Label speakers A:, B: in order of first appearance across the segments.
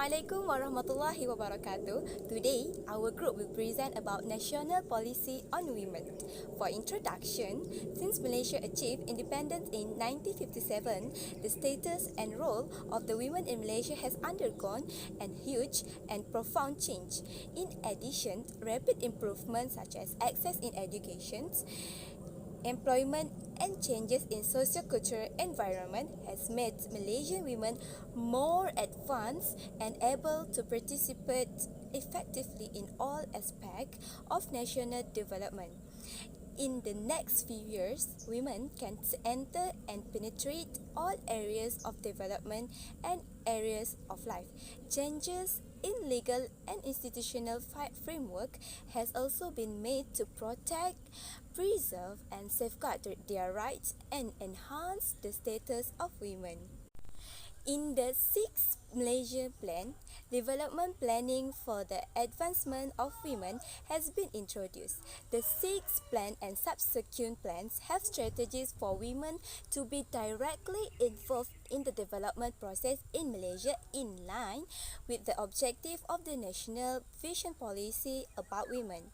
A: Assalamualaikum warahmatullahi wabarakatuh. Today, our group will present about national policy on women. For introduction, since Malaysia achieved independence in 1957, the status and role of the women in Malaysia has undergone a huge and profound change. In addition, rapid improvements such as access in education, employment and changes in socio-cultural environment has made Malaysian women more advanced and able to participate effectively in all aspects of national development. In the next few years, women can enter and penetrate all areas of development and areas of life. Changes in legal and institutional framework has also been made to protect, preserve and safeguard their rights and enhance the status of women. In the 6th Malaysia Plan, development planning for the advancement of women has been introduced. The 6th Plan and subsequent plans have strategies for women to be directly involved in the development process in Malaysia in line with the objective of the National Vision Policy about women.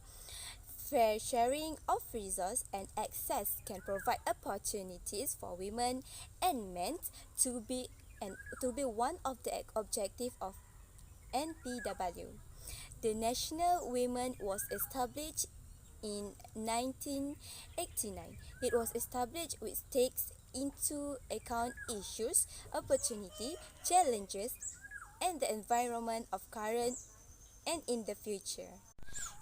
A: Fair sharing of resources and access can provide opportunities for women and men to be one of the objectives of NPW. The National Women was established in 1989. It was established which takes into account issues, opportunity, challenges, and the environment of current and in the future.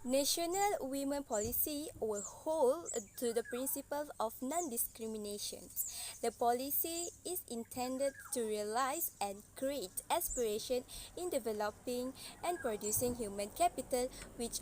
A: National Women Policy will hold to the principle of non-discrimination. The policy is intended to realize and create aspiration in developing and producing human capital which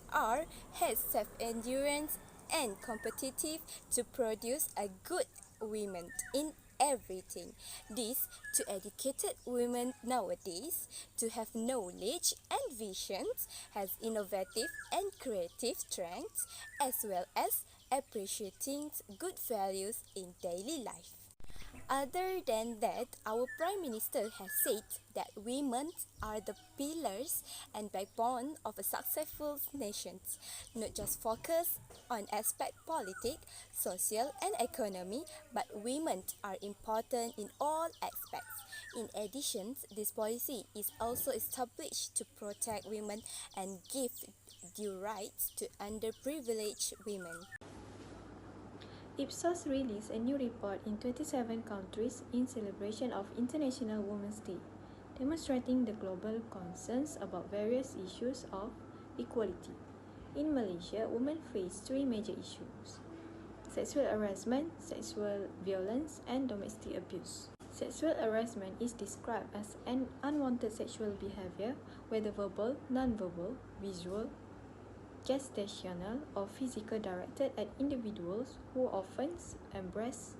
A: has self-endurance and competitive to produce a good women in everything. This to educated women nowadays to have knowledge and visions, has innovative and creative strengths, as well as appreciating good values in daily life. Other than that, our Prime Minister has said that women are the pillars and backbone of a successful nation, not just focus on aspect politics, social and economy, but women are important in all aspects. In addition, this policy is also established to protect women and give due rights to underprivileged women.
B: Ipsos released a new report in 27 countries in celebration of International Women's Day, demonstrating the global concerns about various issues of equality. In Malaysia, women face three major issues: sexual harassment, sexual violence, and domestic abuse. Sexual harassment is described as an unwanted sexual behavior, whether verbal, non-verbal, visual, gestational, or physical, directed at individuals who offend, embrace,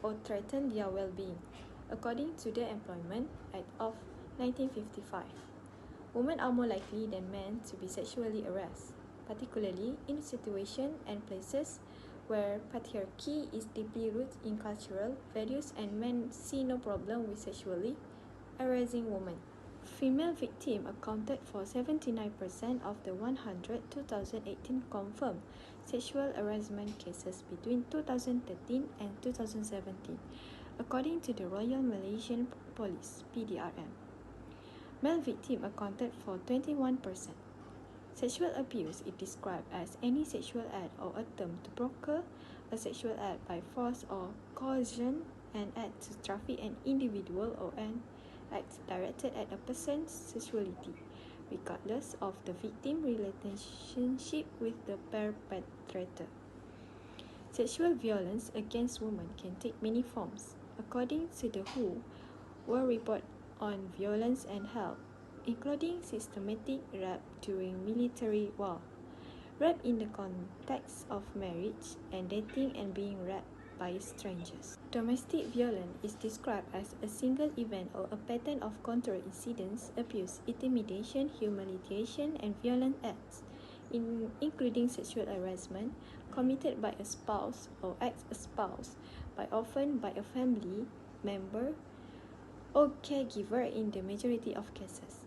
B: or threaten their well-being. According to the Employment Act of 1955, women are more likely than men to be sexually harassed, particularly in situations and places where patriarchy is deeply rooted in cultural values and men see no problem with sexually harassing women. Female victims accounted for 79% of the 100 2018 confirmed sexual harassment cases between 2013 and 2017, according to the Royal Malaysian Police (PDRM). Male victims accounted for 21%. Sexual abuse is described as any sexual act or attempt to procure a sexual act by force or coercion, an act to traffic an individual, or an act directed at a person's sexuality, regardless of the victim's relationship with the perpetrator. Sexual violence against women can take many forms. According to the WHO World Report on Violence and Health, including systematic rape during military war, rape in the context of marriage and dating, and being raped by strangers. Domestic violence is described as a single event or a pattern of controlled incidents, abuse, intimidation, humiliation, and violent acts, including sexual harassment, committed by a spouse or ex-spouse, often by a family member or caregiver in the majority of cases.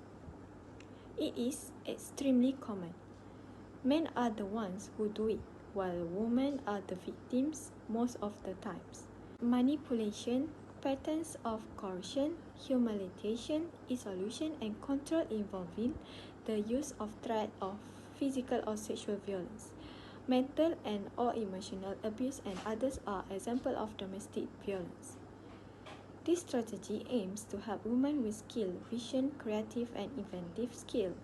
B: It is extremely common. Men are the ones who do it, while women are the victims most of the times. Manipulation, patterns of coercion, humiliation, isolation, and control involving the use of threat of physical or sexual violence. Mental and or emotional abuse and others are examples of domestic violence. This strategy aims to help women with skill, vision, creative and inventive skills,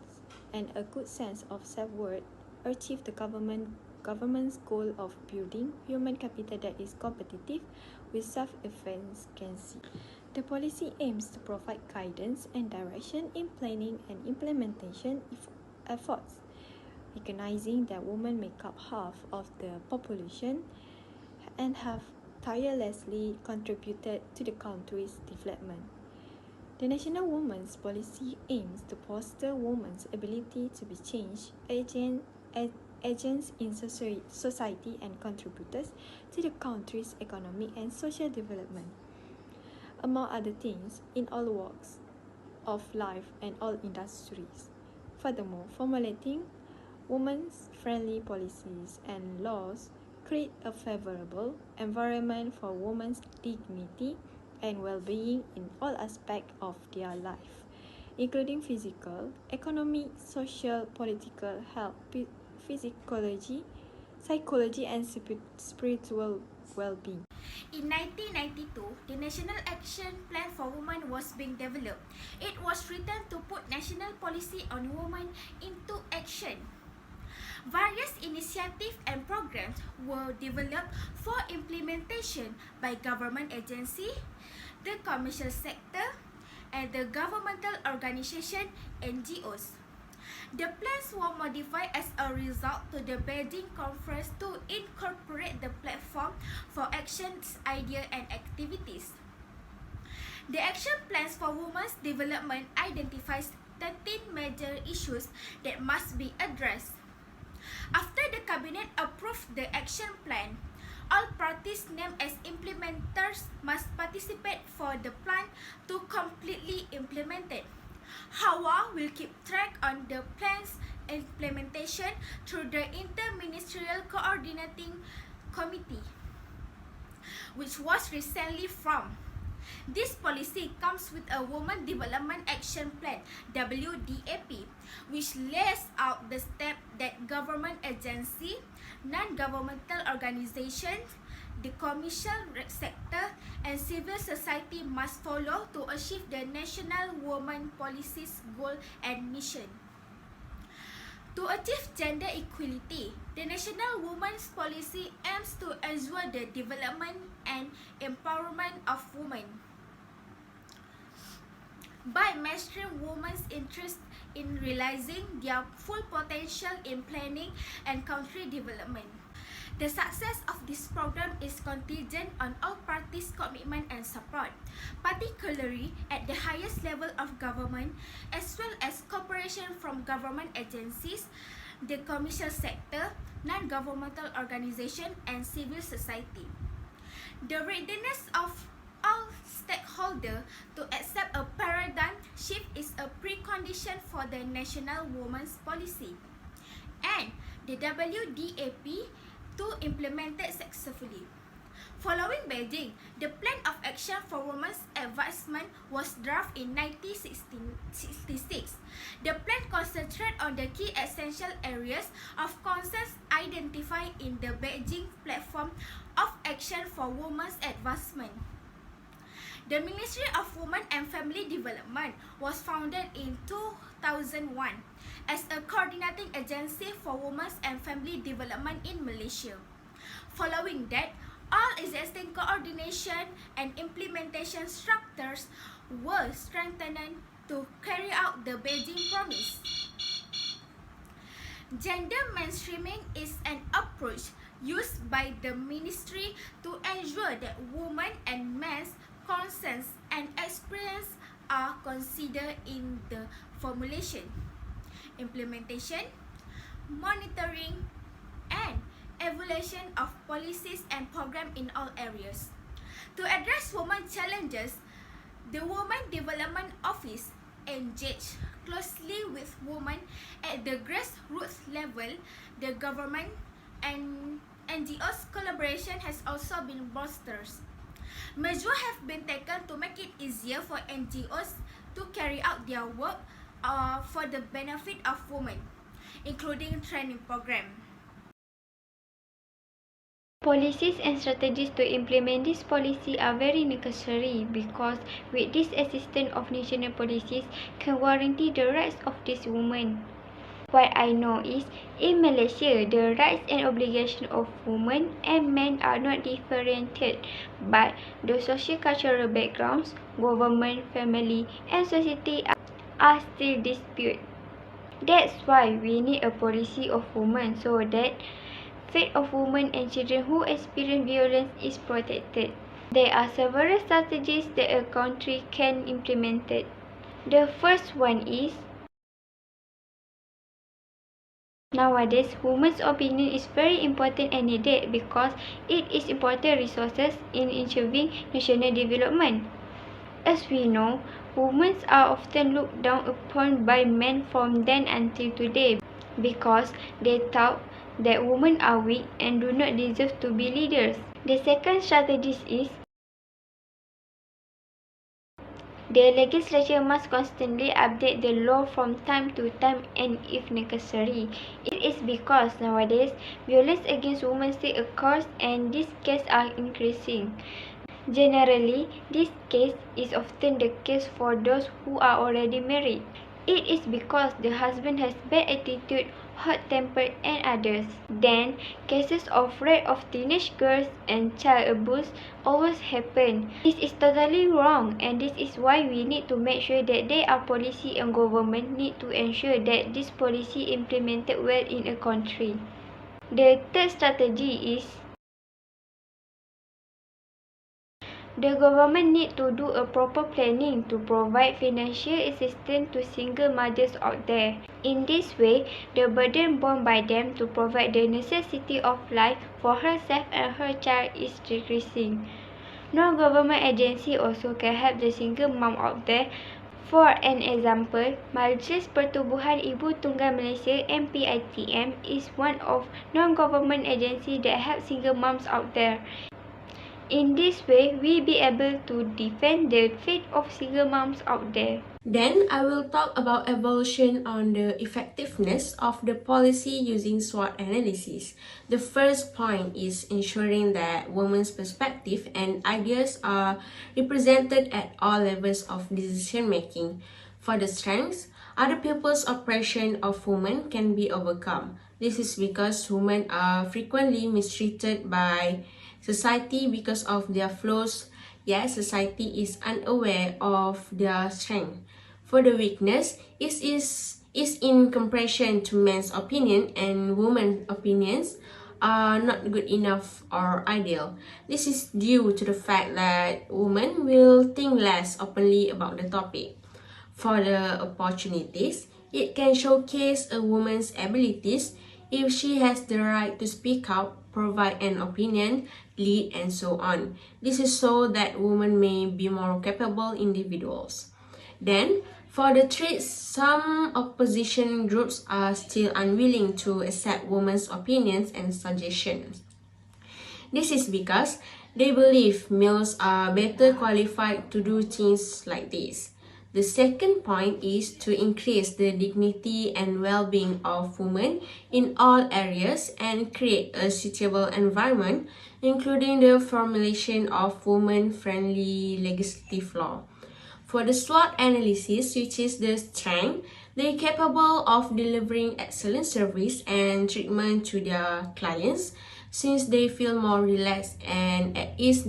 B: and a good sense of self-worth achieve the government's goal of building human capital that is competitive with self-efficacy. The policy aims to provide guidance and direction in planning and implementation efforts, recognizing that women make up half of the population and have tirelessly contributed to the country's development. The National Women's Policy aims to foster women's ability to be change agents in society and contributors to the country's economic and social development. Among other things, in all walks of life and all industries. Furthermore, formulating women's-friendly policies and laws create a favorable environment for women's dignity and well-being in all aspects of their life, including physical, economic, social, political, health, psychology, and spiritual well-being.
C: In 1992, the National Action Plan for Women was being developed. It was written to put national policy on women into action. Various initiatives and programs were developed for implementation by government agencies, the commercial sector, and the governmental organization (NGOs). The plans were modified as a result to the Beijing Conference to incorporate the platform for actions, ideas, and activities. The Action Plans for Women's Development identifies 13 major issues that must be addressed. After the Cabinet approved the action plan, all parties named as implementers must participate for the plan to completely implement it. HAWA will keep track on the plan's implementation through the Interministerial Coordinating Committee, which was recently formed. This policy comes with a Women Development Action Plan (WDAP), which lays out the steps that government agencies, non-governmental organizations, the commercial sector, and civil society must follow to achieve the national women policy's goal and mission. To achieve gender equality, the National Women's Policy aims to ensure the development and empowerment of women by mastering women's interest in realizing their full potential in planning and country development. The success of this program is contingent on all parties' commitment and support, particularly at the highest level of government, as well as cooperation from government agencies, the commercial sector, non-governmental organizations, and civil society. The readiness of all stakeholders to accept a paradigm shift is a precondition for the National Women's Policy and the WDAP to implement it successfully. Following Beijing, the Plan of Action for Women's Advancement was drafted in 1966. The plan concentrated on the key essential areas of concerns identified in the Beijing Platform of Action for Women's Advancement. The Ministry of Women and Family Development was founded in 2001 as a coordinating agency for women's and family development in Malaysia. Following that, all existing coordination and implementation structures were strengthened to carry out the Beijing Promise. Gender mainstreaming is an approach used by the ministry to ensure that women and men's concerns and experiences are considered in the formulation, implementation, monitoring, and evaluation of policies and programs in all areas. To address women challenges, the Women Development Office engaged closely with women at the grassroots level. The government and NGOs collaboration has also been bolstered. Measures have been taken to make it easier for NGOs to carry out their work for the benefit of women, including training programs.
D: Policies and strategies to implement this policy are very necessary because with this assistance of national policies can guarantee the rights of these women. What I know is, in Malaysia, the rights and obligations of women and men are not differentiated, but the socio-cultural backgrounds, government, family, and society are still disputed. That's why we need a policy of women so that fate of women and children who experience violence is protected. There are several strategies that a country can implement. The first one is, nowadays, women's opinion is very important and needed because it is important resources in achieving national development. As we know, women are often looked down upon by men from then until today because they thought that women are weak and do not deserve to be leaders. The second strategy is the legislature must constantly update the law from time to time and if necessary. It is because nowadays violence against women still occurs and these cases are increasing. Generally, this case is often the case for those who are already married. It is because the husband has bad attitude, hot-tempered and others. Then, cases of rape of teenage girls and child abuse always happen. This is totally wrong and this is why we need to make sure that there are policy and government need to ensure that this policy implemented well in a country. The third strategy is the government needs to do a proper planning to provide financial assistance to single mothers out there. In this way, the burden borne by them to provide the necessity of life for herself and her child is decreasing. Non-government agency also can help the single mom out there. For an example, Majlis Pertubuhan Ibu Tunggal Malaysia (MPITM) is one of non-government agency that help single moms out there. In this way, we be able to defend the fate of single moms out there.
E: Then I will talk about evaluation on the effectiveness of the policy using SWOT analysis. The first point is ensuring that women's perspective and ideas are represented at all levels of decision making. For the strengths, other people's oppression of women can be overcome. This is because women are frequently mistreated by society because of their flaws, yet society is unaware of their strength. For the weakness, it is in comparison to men's opinion and women's opinions are not good enough or ideal. This is due to the fact that women will think less openly about the topic. For the opportunities, it can showcase a woman's abilities if she has the right to speak out, provide an opinion, lead, and so on. This is so that women may be more capable individuals. Then, for the traits, some opposition groups are still unwilling to accept women's opinions and suggestions. This is because they believe males are better qualified to do things like this. The second point is to increase the dignity and well-being of women in all areas and create a suitable environment, including the formulation of women-friendly legislative law. For the SWOT analysis, which is the strength, they are capable of delivering excellent service and treatment to their clients since they feel more relaxed and at ease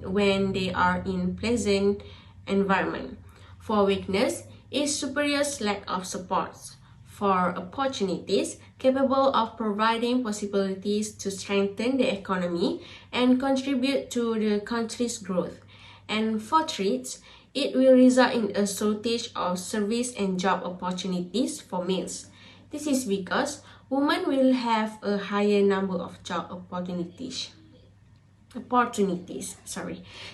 E: when they are in pleasant environment. For weakness, is superior's lack of support. For opportunities, capable of providing possibilities to strengthen the economy and contribute to the country's growth. And for threats, it will result in a shortage of service and job opportunities for males. This is because women will have a higher number of job opportunities. opportunities.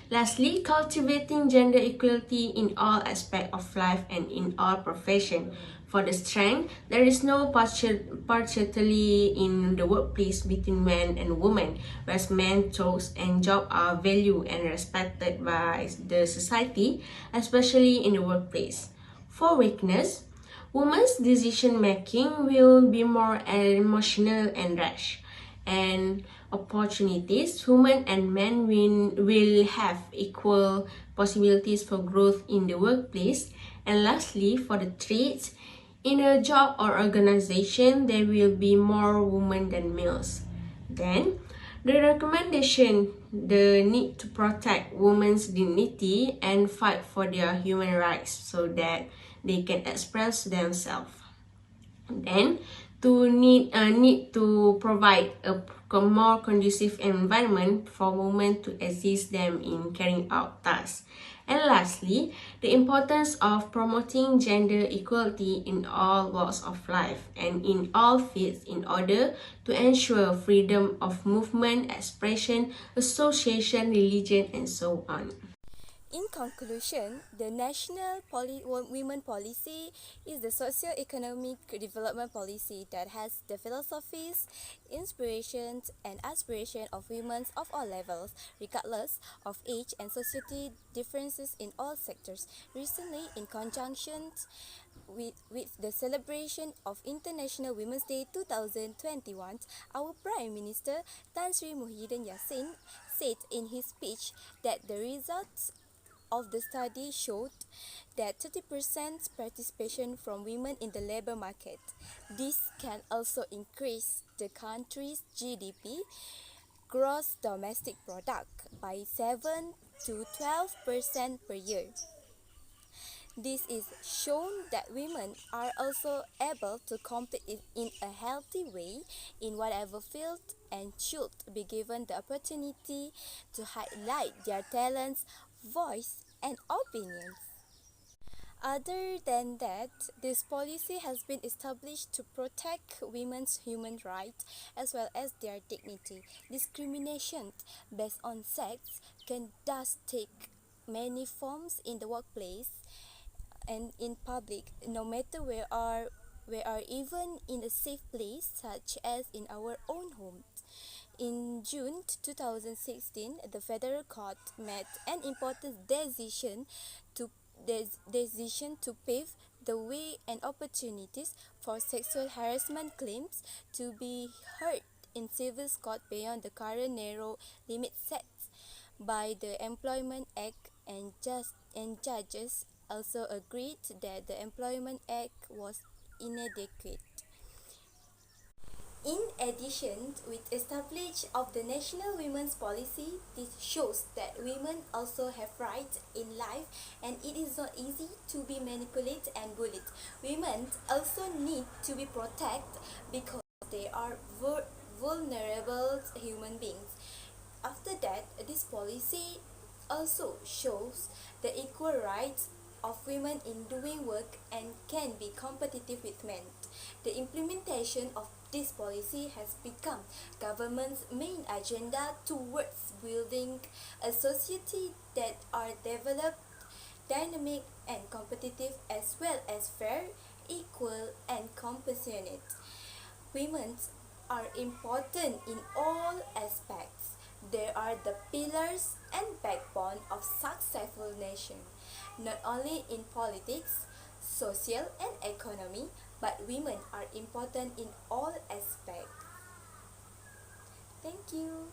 E: Lastly, cultivating gender equality in all aspects of life and in all professions. For the strength, there is no partiality in the workplace between men and women, whereas men's thoughts and jobs are valued and respected by the society, especially in the workplace. For weakness, women's decision making will be more emotional and rash, and opportunities, women and men will have equal possibilities for growth in the workplace. And lastly, for the traits, in a job or organization, there will be more women than males. Then, the recommendation, the need to protect women's dignity and fight for their human rights so that they can express themselves. Then, to need to provide a more conducive environment for women to assist them in carrying out tasks. And lastly, the importance of promoting gender equality in all walks of life and in all fields in order to ensure freedom of movement, expression, association, religion, and so on.
A: In conclusion, the National Women Policy is the socio-economic development policy that has the philosophies, inspirations, and aspirations of women of all levels, regardless of age and society differences in all sectors. Recently, in conjunction with the celebration of International Women's Day 2021, our Prime Minister Tan Sri Muhyiddin Yassin said in his speech that the results of the study showed that 30% participation from women in the labor market. This can also increase the country's GDP, gross domestic product, by 7 to 12% per year. This is shown that women are also able to compete in a healthy way in whatever field and should be given the opportunity to highlight their talents, voice, and opinions. Other than that, this policy has been established to protect women's human rights as well as their dignity. Discrimination based on sex can thus take many forms in the workplace and in public, no matter where are even in a safe place such as in our own home. In June 2016, the federal court made an important decision to pave the way and opportunities for sexual harassment claims to be heard in civil court beyond the current narrow limit set by the Employment Act, and judges also agreed that the Employment Act was inadequate. In addition, with establishment of the National Women's Policy, this shows that women also have rights in life and it is not easy to be manipulated and bullied. Women also need to be protected because they are vulnerable human beings. After that, this policy also shows the equal rights of women in doing work and can be competitive with men. The implementation of this policy has become government's main agenda towards building a society that are developed, dynamic and competitive as well as fair, equal and compassionate. Women are important in all aspects. They are the pillars and backbone of successful nation, not only in politics, social and economy, but women are important in all aspects. Thank you.